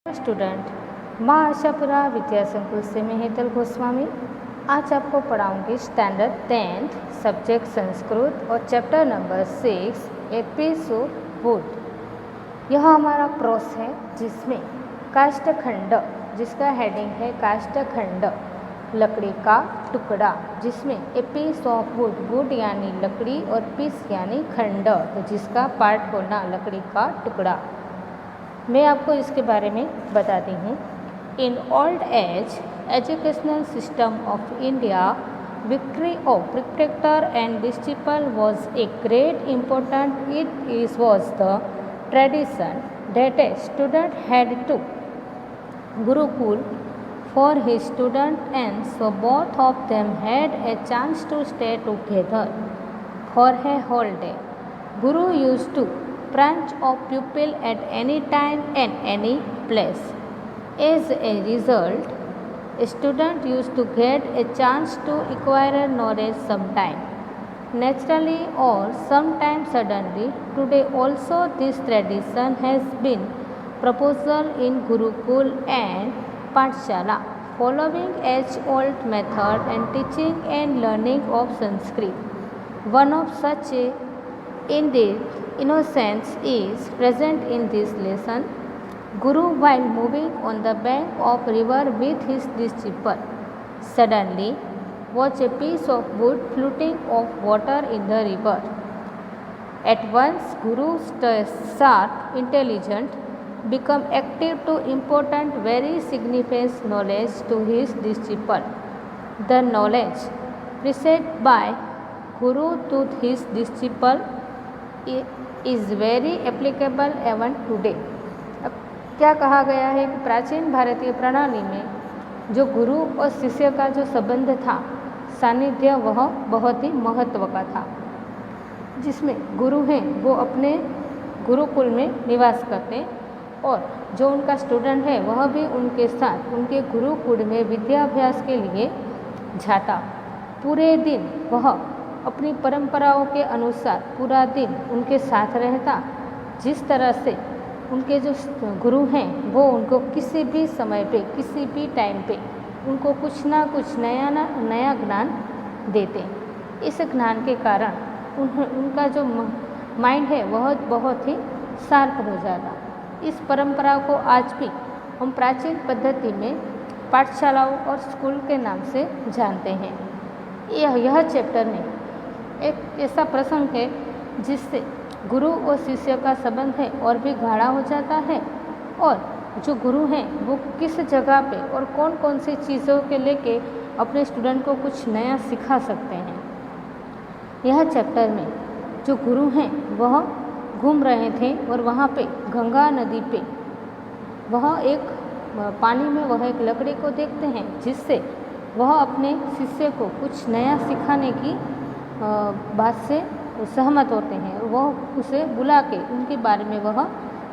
Student, माँ आशापुरा विद्या संकुल से मैं हेतल गोस्वामी आज आपको पढ़ाऊंगी स्टैंडर्ड 10th सब्जेक्ट संस्कृत और चैप्टर नंबर 6 एपिसोड वुड। यह हमारा क्रॉस है जिसमें काष्ठखंड जिसका हेडिंग है काष्ठखंड, लकड़ी का टुकड़ा जिसमें a piece of wood, wood यानी लकड़ी और पीस यानी खंड, तो जिसका पार्ट बोलना लकड़ी का टुकड़ा। मैं आपको इसके बारे में बताती हूँ। In old age educational system of India, victory of protector and disciple was a great important. It was the tradition that a student had to Gurukul for his student, and so both of them had a chance to stay together for a whole day. Guru used to branch of pupil at any time and any place. As a result, a student used to get a chance to acquire knowledge sometime naturally or sometime suddenly. Today also this tradition has been proposal in Gurukul and Pathshala, following age-old method and teaching and learning of Sanskrit. One of such a indeed innocence is present in this lesson. Guru, while moving on the bank of river with his disciple, suddenly watched a piece of wood floating off water in the river. At once, Guru's sharp intelligence become active to important, very significant knowledge to his disciple. The knowledge presented by Guru to his disciple is very applicable even today. अब क्या कहा गया है कि प्राचीन भारतीय प्रणाली में जो गुरु और शिष्य का जो संबंध था, सानिध्य, वह बहुत ही महत्व का था, जिसमें गुरु हैं वो अपने गुरुकुल में निवास करते और जो उनका स्टूडेंट है वह भी उनके साथ उनके गुरुकुल में विद्याभ्यास के लिए जाता। पूरे दिन वह अपनी परंपराओं के अनुसार पूरा दिन उनके साथ रहता। जिस तरह से उनके जो गुरु हैं वो उनको किसी भी समय पे, किसी भी टाइम पे उनको कुछ ना कुछ नया ज्ञान देते। इस ज्ञान के कारण उनका जो माइंड है वह बहुत ही शार्प हो जाता। इस परंपरा को आज भी हम प्राचीन पद्धति में पाठशालाओं और स्कूल के नाम से जानते हैं। यह चैप्टर में एक ऐसा प्रसंग है जिससे गुरु और शिष्य का संबंध है और भी गाढ़ा हो जाता है, और जो गुरु हैं वो किस जगह पे और कौन कौन सी चीज़ों के लेके अपने स्टूडेंट को कुछ नया सिखा सकते हैं। यह चैप्टर में जो गुरु हैं वह घूम रहे थे और वहाँ पे गंगा नदी पे वह एक पानी में वह एक लकड़ी को देखते हैं, जिससे वह अपने शिष्य को कुछ नया सिखाने की बात से सहमत होते हैं। वह उसे बुला के उनके बारे में वह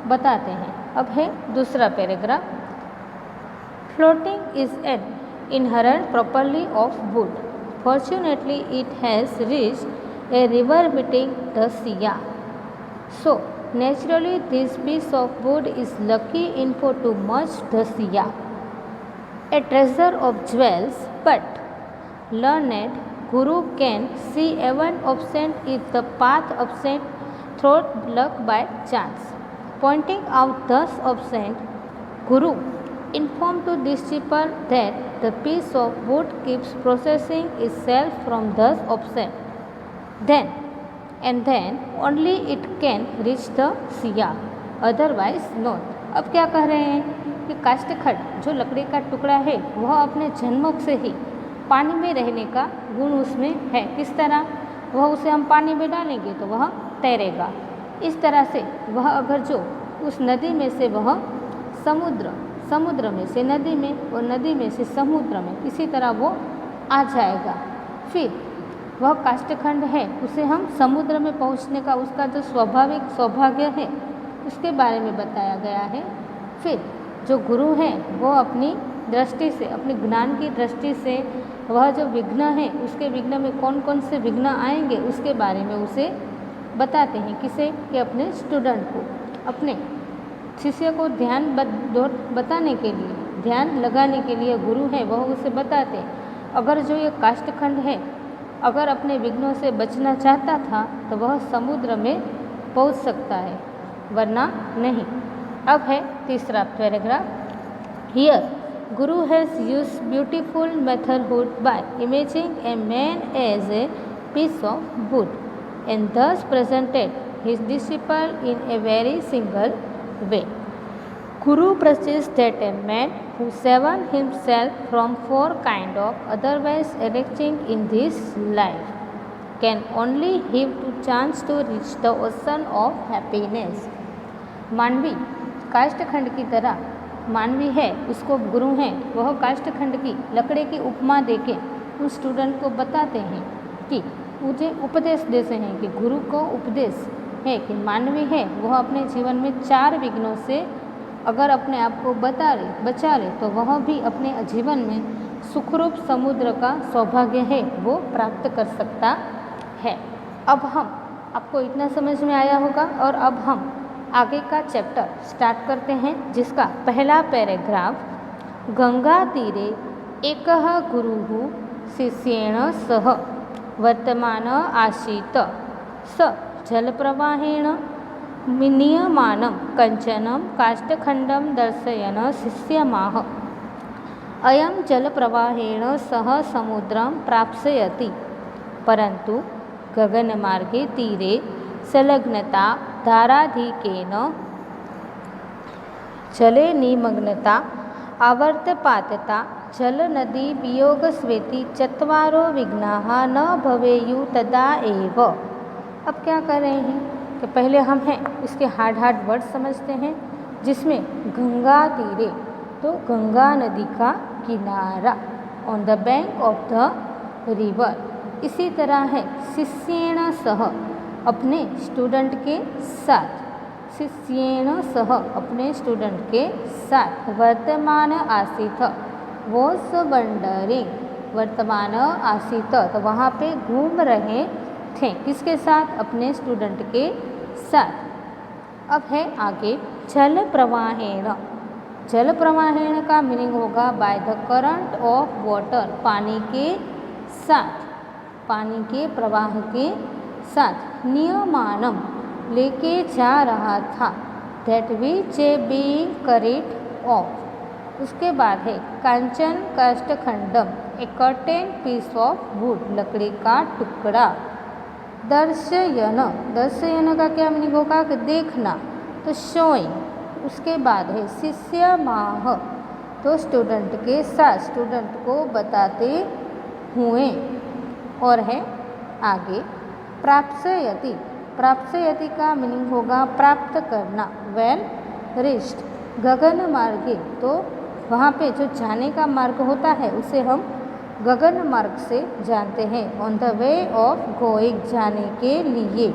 बताते हैं। अब है दूसरा paragraph. Floating is an inherent property of would. Fortunately it has reached a river beating the sea. So naturally this piece of wood is lucky info to much the sea. A treasure of jewels, but learned Guru can see even absent if the path absent through luck by chance. Pointing out thus absent, Guru informed to disciple that the piece of wood keeps processing itself from thus absent. Then only it can reach the sea, otherwise not. अब क्या कह रहे हैं कि काष्ठखंड जो लकड़ी का टुकड़ा है वह अपने जन्म से ही पानी में रहने का गुण उसमें है। किस तरह? वह उसे हम पानी में डालेंगे तो वह तैरेगा। इस तरह से वह अगर जो उस नदी में से वह समुद्र में से नदी में और नदी में से समुद्र में, इसी तरह वो आ जाएगा। फिर वह काष्ठखंड है उसे हम समुद्र में पहुंचने का उसका जो स्वाभाविक सौभाग्य है उसके बारे में बताया गया है। फिर जो गुरु हैं वो अपनी दृष्टि से, अपने ज्ञान की दृष्टि से वह जो विघ्न है उसके विघ्न में कौन कौन से विघ्न आएंगे उसके बारे में उसे बताते हैं। किसे? कि अपने स्टूडेंट को, अपने शिष्य को ध्यान बताने के लिए, ध्यान लगाने के लिए गुरु है वह उसे बताते हैं। अगर जो ये काष्ठखंड है अगर अपने विघ्नों से बचना चाहता था तो वह समुद्र में पहुंच सकता है, वरना नहीं। अब है तीसरा paragraph. Here Guru has used beautiful motherhood by imagining a man as a piece of wood and thus presented his disciple in a very single way. Guru perceives that a man who severed himself from four kind of otherwise enriching in this life can only have to chance to reach the ocean of happiness. मानवी काष्ठखंड की तरह मानवी है, उसको गुरु हैं, वह काष्ठखंड की लकड़ी की उपमा देके उस स्टूडेंट को बताते हैं कि मुझे उपदेश देते हैं कि गुरु को उपदेश है कि मानवी है वह अपने जीवन में 4 विघ्नों से अगर अपने आप को बचा ले तो वह भी अपने जीवन में सुखरूप समुद्र का सौभाग्य है वो प्राप्त कर सकता है। अब हम आपको इतना समझ में आया होगा और अब हम आगे का चैप्टर स्टार्ट करते हैं, जिसका पहला पैराग्राफ गंगा तीरे एकः गुरुः शिष्येण सह वर्तमान आसीत् स जलप्रवाहेण नियमानं कंचनं काष्ठखण्डं दर्शयन् शिष्यमाह अयं जलप्रवाहेण सह समुद्रं प्राप्स्यति परन्तु गगनमार्गे तीरे संलग्नता धाराधिकेन जले निमग्नता आवर्तपातता जलनदी वियोगस्वेति चत्वारो विघ्नाः न भवेयुः तदा एव। अब क्या कर रहे हैं कि पहले हम हैं इसके हार्ड वर्ड समझते हैं, जिसमें गंगा तीरे तो गंगा नदी का किनारा, on the bank of the river. इसी तरह है शिष्येण सह अपने स्टूडेंट के साथ, शिष्येण सह अपने स्टूडेंट के साथ वर्तमान आसीत् वॉज वंडरिंग, वर्तमान आसीत् तो वहाँ पे घूम रहे थे, किसके साथ? अपने स्टूडेंट के साथ। अब है आगे जल प्रवाहेण। जल प्रवाहेण का मीनिंग होगा by the current of water, पानी के साथ, पानी के प्रवाह के साथ। नियमानम लेके जा रहा था, that which a being correct of. उसके बाद है कांचन काष्ठखंडम, ए कर्टेन पीस ऑफ वुड, लकड़ी का टुकड़ा। दर्शयन, दर्शयन का क्या मीनिंग होगा कि देखना, तो शोइंग। उसके बाद है शिष्य माह, तो स्टूडेंट के साथ, स्टूडेंट को बताते हुए। और है आगे प्राप्स्यति, प्राप्स्यति का मीनिंग होगा प्राप्त करना, वेल रिच्ड। गगन मार्गे, तो वहाँ पे जो जाने का मार्ग होता है उसे हम गगन मार्ग से जानते हैं, on the way of going, जाने के लिए।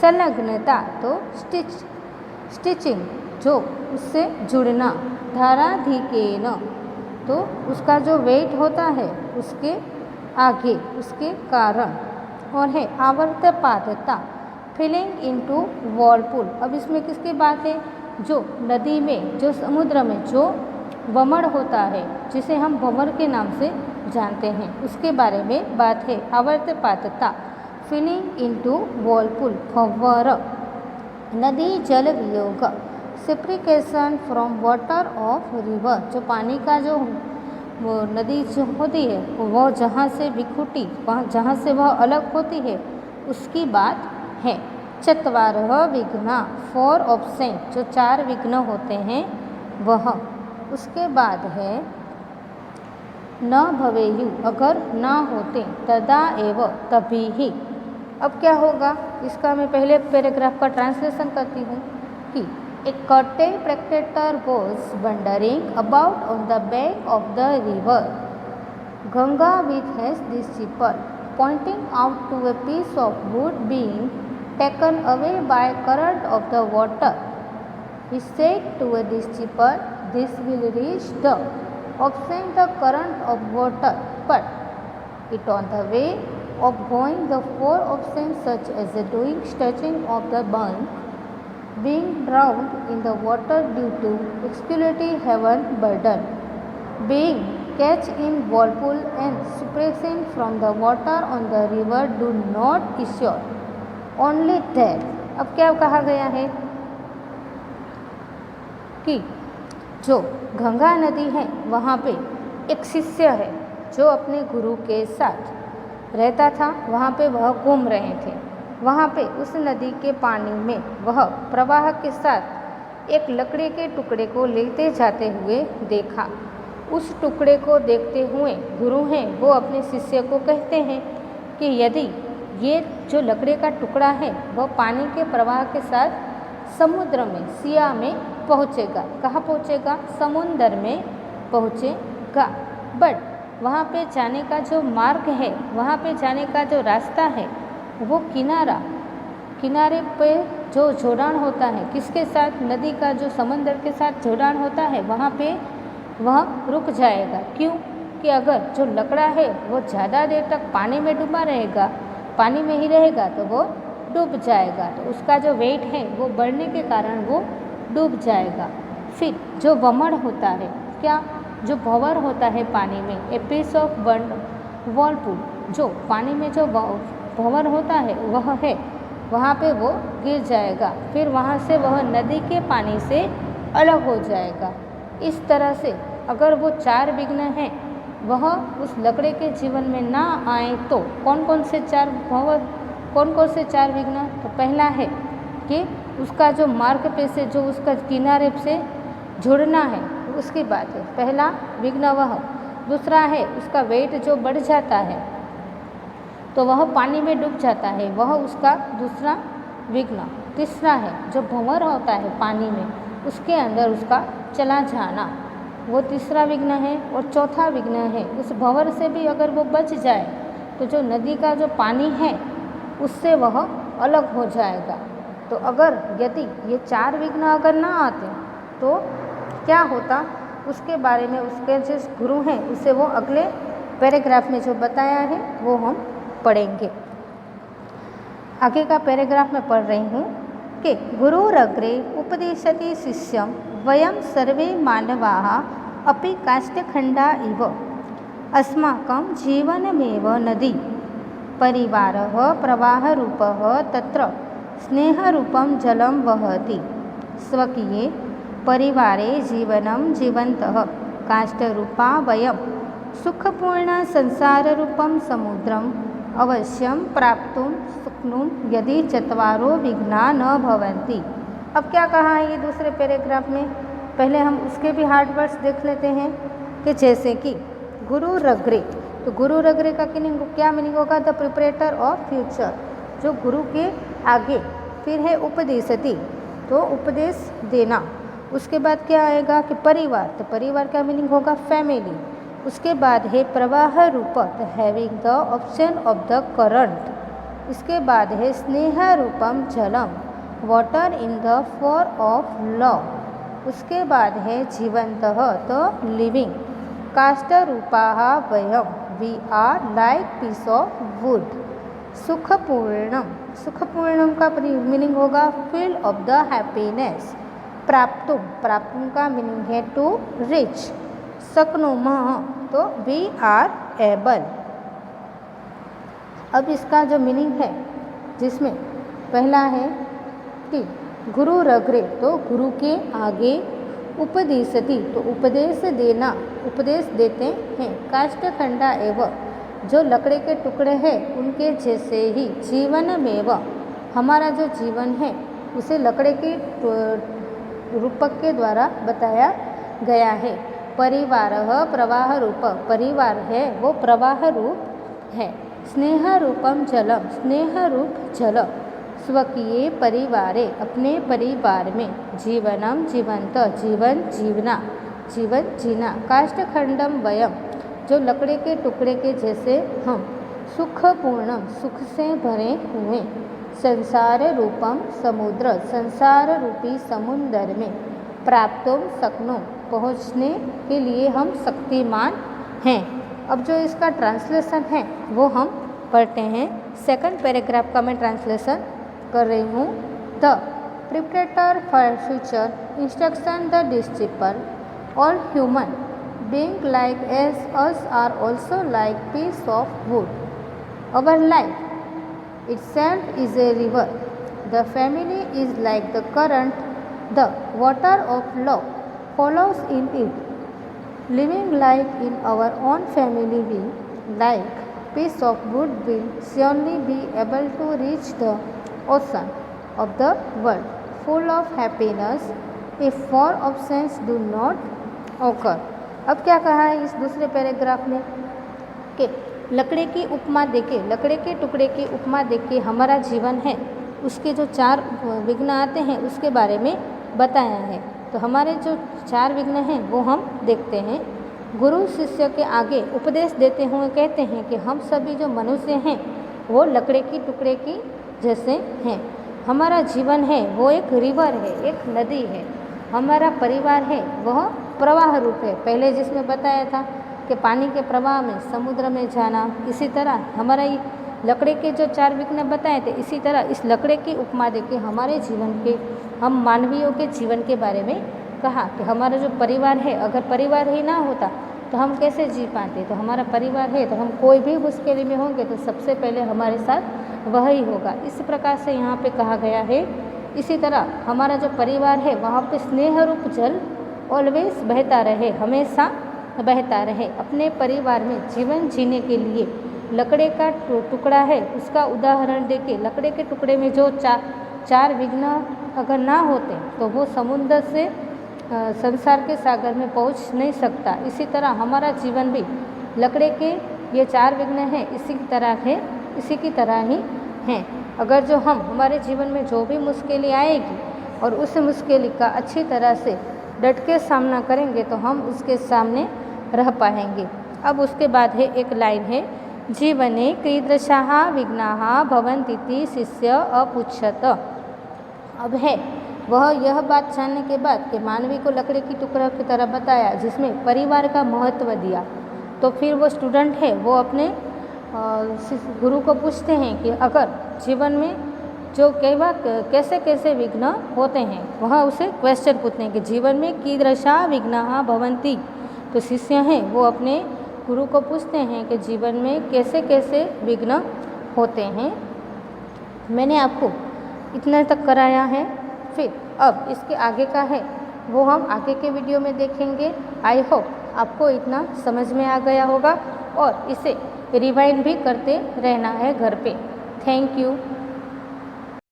संलग्नता तो स्टिचिंग, जो उससे जुड़ना। धाराधिकेन, तो उसका जो वेट होता है उसके आगे, उसके कारण। और है आवर्तपातता, फिलिंग इनटू वॉलपुल। अब इसमें किसकी बात है? जो नदी में, जो समुद्र में जो वमड़ होता है, जिसे हम भंवर के नाम से जानते हैं, उसके बारे में बात है। आवर्तपातता, फिलिंग इनटू वॉलपुल, भंवर। नदी जल वियोग, separation from water of river, जो पानी का जो वो नदी जो होती है वो जहाँ से विखुटी, वहाँ जहाँ से वह अलग होती है उसकी बात है। चत्वारः विघ्ना, 4 ऑप्शन, जो 4 विघ्न होते हैं वह। उसके बाद है न भवेयु, अगर ना होते, तदा एव, तभी ही। अब क्या होगा, इसका मैं पहले पैराग्राफ का ट्रांसलेशन करती हूँ कि a curtain spectator was wandering about on the bank of the river. Ganga with his disciple pointing out to a piece of wood being taken away by current of the water. He said to a disciple, "This will reach the ocean, the current of water, but it on the way of going the 4 options such as the doing stretching of the bank being drowned in the water due to exclusivity heaven burden, being catch in whirlpool and suppressing from the water on the river do not issue only that। अब क्या कहा गया है कि जो गंगा नदी है वहाँ पे एक शिष्य है जो अपने गुरु के साथ रहता था, वहाँ पे वह घूम रहे थे। वहाँ पे उस नदी के पानी में वह प्रवाह के साथ एक लकड़ी के टुकड़े को लेते जाते हुए देखा। उस टुकड़े को देखते हुए गुरु हैं वो अपने शिष्य को कहते हैं कि यदि ये जो लकड़ी का टुकड़ा है वह पानी के प्रवाह के साथ समुद्र में सिया में पहुँचेगा, कहाँ पहुँचेगा? समुद्र में पहुँचेगा। बट वहाँ पे जाने का जो मार्ग है, वहाँ पे जाने का जो रास्ता है वो किनारे पे जो जोड़ान होता है किसके साथ? नदी का जो समंदर के साथ जोड़ान होता है वहाँ पे वह रुक जाएगा। क्यों? कि अगर जो लकड़ा है वो ज़्यादा देर तक पानी में डूबा रहेगा, पानी में ही रहेगा तो वो डूब जाएगा, तो उसका जो वेट है वो बढ़ने के कारण वो डूब जाएगा। फिर जो वमड़ होता है, क्या जो भंवर होता है पानी में, ए पीस ऑफ व्हर्लपूल, जो पानी में जो भंवर होता है वह है वहाँ पे वो गिर जाएगा, फिर वहाँ से वह नदी के पानी से अलग हो जाएगा। इस तरह से अगर वो 4 विघ्न हैं वह उस लकड़े के जीवन में ना आए तो कौन कौन से 4 भंवर, कौन कौन से 4 विघ्न? तो पहला है कि उसका जो मार्ग पे से जो उसका किनारे से जुड़ना है उसकी बात है, पहला विघ्न वह। दूसरा है उसका वेट जो बढ़ जाता है तो वह पानी में डूब जाता है, वह उसका दूसरा विघ्न। तीसरा है जो भंवर होता है पानी में उसके अंदर उसका चला जाना, वो तीसरा विघ्न है। और चौथा विघ्न है उस भंवर से भी अगर वो बच जाए तो जो नदी का जो पानी है उससे वह अलग हो जाएगा। तो अगर यदि ये 4 विघ्न अगर ना आते तो क्या होता, उसके बारे में उसके जो गुरु हैं उसे वो अगले पैराग्राफ में जो बताया है वो हम पढ़ेंगे। आगे का पैराग्राफ में पढ़ रही हूँ कि गुरुरग्रे उपदिशति शिष्यं वयं सर्वे मानवाः अपि काष्ठखण्डा इव अस्माकं जीवनमेव नदी परिवारः प्रवाहरूपः तत्र स्नेहरूपं जलं वहति स्वकीये परिवारे जीवनं जीवन्तः काष्ठरूपा वयं सुखपूर्ण संसाररूपं समुद्रम् अवश्यं प्राप्तुं शक्नुं यदि चत्वारो विघ्ना न भवन्ति। अब क्या कहा है ये दूसरे पैराग्राफ में? पहले हम उसके भी हार्ड वर्ड्स देख लेते हैं कि जैसे कि गुरुरग्रे, तो गुरुरग्रे का क्या मीनिंग होगा? द प्रिपरेटर ऑफ फ्यूचर, जो गुरु के आगे। फिर है उपदेशति, तो उपदेश देना। उसके बाद क्या आएगा कि परिवार, तो परिवार का मीनिंग होगा फैमिली। उसके बाद है प्रवाह रूप, having the option of the current. इसके बाद है स्नेह रूपम जलम, water in the form of love. उसके बाद है जीवंतः, तो लिविंग। काष्ठ रूपाः वयम, we are like piece of wood. सुखपूर्णम, सुखपूर्णम का मीनिंग होगा फील ऑफ द हैप्पीनेस। प्राप्तुम, प्राप्तुम का मीनिंग है टू रिच। शक्नुमः, तो वी आर एबल। अब इसका जो मीनिंग है जिसमें पहला है कि गुरुरग्रे, तो गुरु के आगे। उपदेशति, तो उपदेश देना, उपदेश देते हैं। काष्ठखंडा एवं, जो लकड़े के टुकड़े हैं उनके जैसे ही। जीवनमेव, हमारा जो जीवन है उसे लकड़े के रूपक के द्वारा बताया गया है। परिवारः प्रवाह रूप, परिवार है वो प्रवाह रूप है। स्नेह रूपम जलम, स्नेह रूप जल। स्वकीय परिवारे, अपने परिवार में। जीवनम जीवंत, जीवन जीवना, जीवन जीना। काष्ठखंडम वयम, जो लकड़े के टुकड़े के जैसे हम। सुखपूर्णम, सुख से भरे हुए। संसार रूपम समुद्र, संसार रूपी समुद्र में। प्राप्तुम शक्नुम, पहुँचने के लिए हम शक्तिमान हैं। अब जो इसका ट्रांसलेशन है वो हम पढ़ते हैं। सेकंड पैराग्राफ का मैं ट्रांसलेशन कर रही हूँ। The preparator for future instruction. The disciple, all human beings like as us are also like piece of wood. Our life itself is a river. The family is like the current. The water of love follows in it. Living like in our own family, we, like piece of wood, will surely be able to reach the ocean of the world, full of happiness, if four options do not occur. अब क्या कहा है इस दूसरे paragraph में कि लकड़े की उपमा देके, लकड़े के टुकड़े की उपमा देके हमारा जीवन है, उसके जो 4 विघ्न आते हैं उसके बारे में बताया है। तो हमारे जो 4 विघ्न हैं वो हम देखते हैं। गुरु शिष्य के आगे उपदेश देते हुए कहते हैं कि हम सभी जो मनुष्य हैं वो लकड़े की टुकड़े की जैसे हैं। हमारा जीवन है वो एक रिवर है, एक नदी है। हमारा परिवार है वह प्रवाह रूप है। पहले जिसमें बताया था कि पानी के प्रवाह में समुद्र में जाना, इसी तरह हमारा ये लकड़े के जो 4 विघ्न बताए थे, इसी तरह इस लकड़े की उपमा देके हमारे जीवन के, हम मानवीयों के जीवन के बारे में कहा कि हमारा जो परिवार है, अगर परिवार ही ना होता तो हम कैसे जी पाते। तो हमारा परिवार है तो हम कोई भी मुश्किल में होंगे तो सबसे पहले हमारे साथ वह ही होगा। इस प्रकार से यहाँ पे कहा गया है। इसी तरह हमारा जो परिवार है वहाँ पे स्नेह रूप जल ऑलवेज बहता रहे, हमेशा बहता रहे। अपने परिवार में जीवन जीने के लिए लकड़े का टुकड़ा है, उसका उदाहरण देके लकड़े के टुकड़े में जो 4 विघ्न अगर ना होते तो वो समुद्र से संसार के सागर में पहुंच नहीं सकता। इसी तरह हमारा जीवन भी लकड़े के ये 4 विघ्न हैं, इसी की तरह ही हैं। अगर जो हम हमारे जीवन में जो भी मुश्किलें आएगी और उस मुश्किल का अच्छी तरह से डट के सामना करेंगे तो हम उसके सामने रह पाएंगे। अब उसके बाद है एक लाइन है, जीवने कीदृशाः विघ्नाः भवन्तीति शिष्य अपृच्छत। अब है वह यह बात जानने के बाद कि मानवी को लकड़ी की टुकड़ा की तरह बताया जिसमें परिवार का महत्व दिया, तो फिर वो स्टूडेंट है वो अपने गुरु को पूछते हैं कि अगर जीवन में जो कैसे कैसे विघ्न होते हैं, वह उसे क्वेश्चन पूछते हैं कि जीवन में कीदृशाः विघ्नाः भवन्ति। तो शिष्य हैं वो अपने गुरु को पूछते हैं कि जीवन में कैसे कैसे विघ्न होते हैं। मैंने आपको इतना तक कराया है, फिर अब इसके आगे का है वो हम आगे के वीडियो में देखेंगे। आई होप आपको इतना समझ में आ गया होगा और इसे रिवाइंड भी करते रहना है घर पे। Thank you.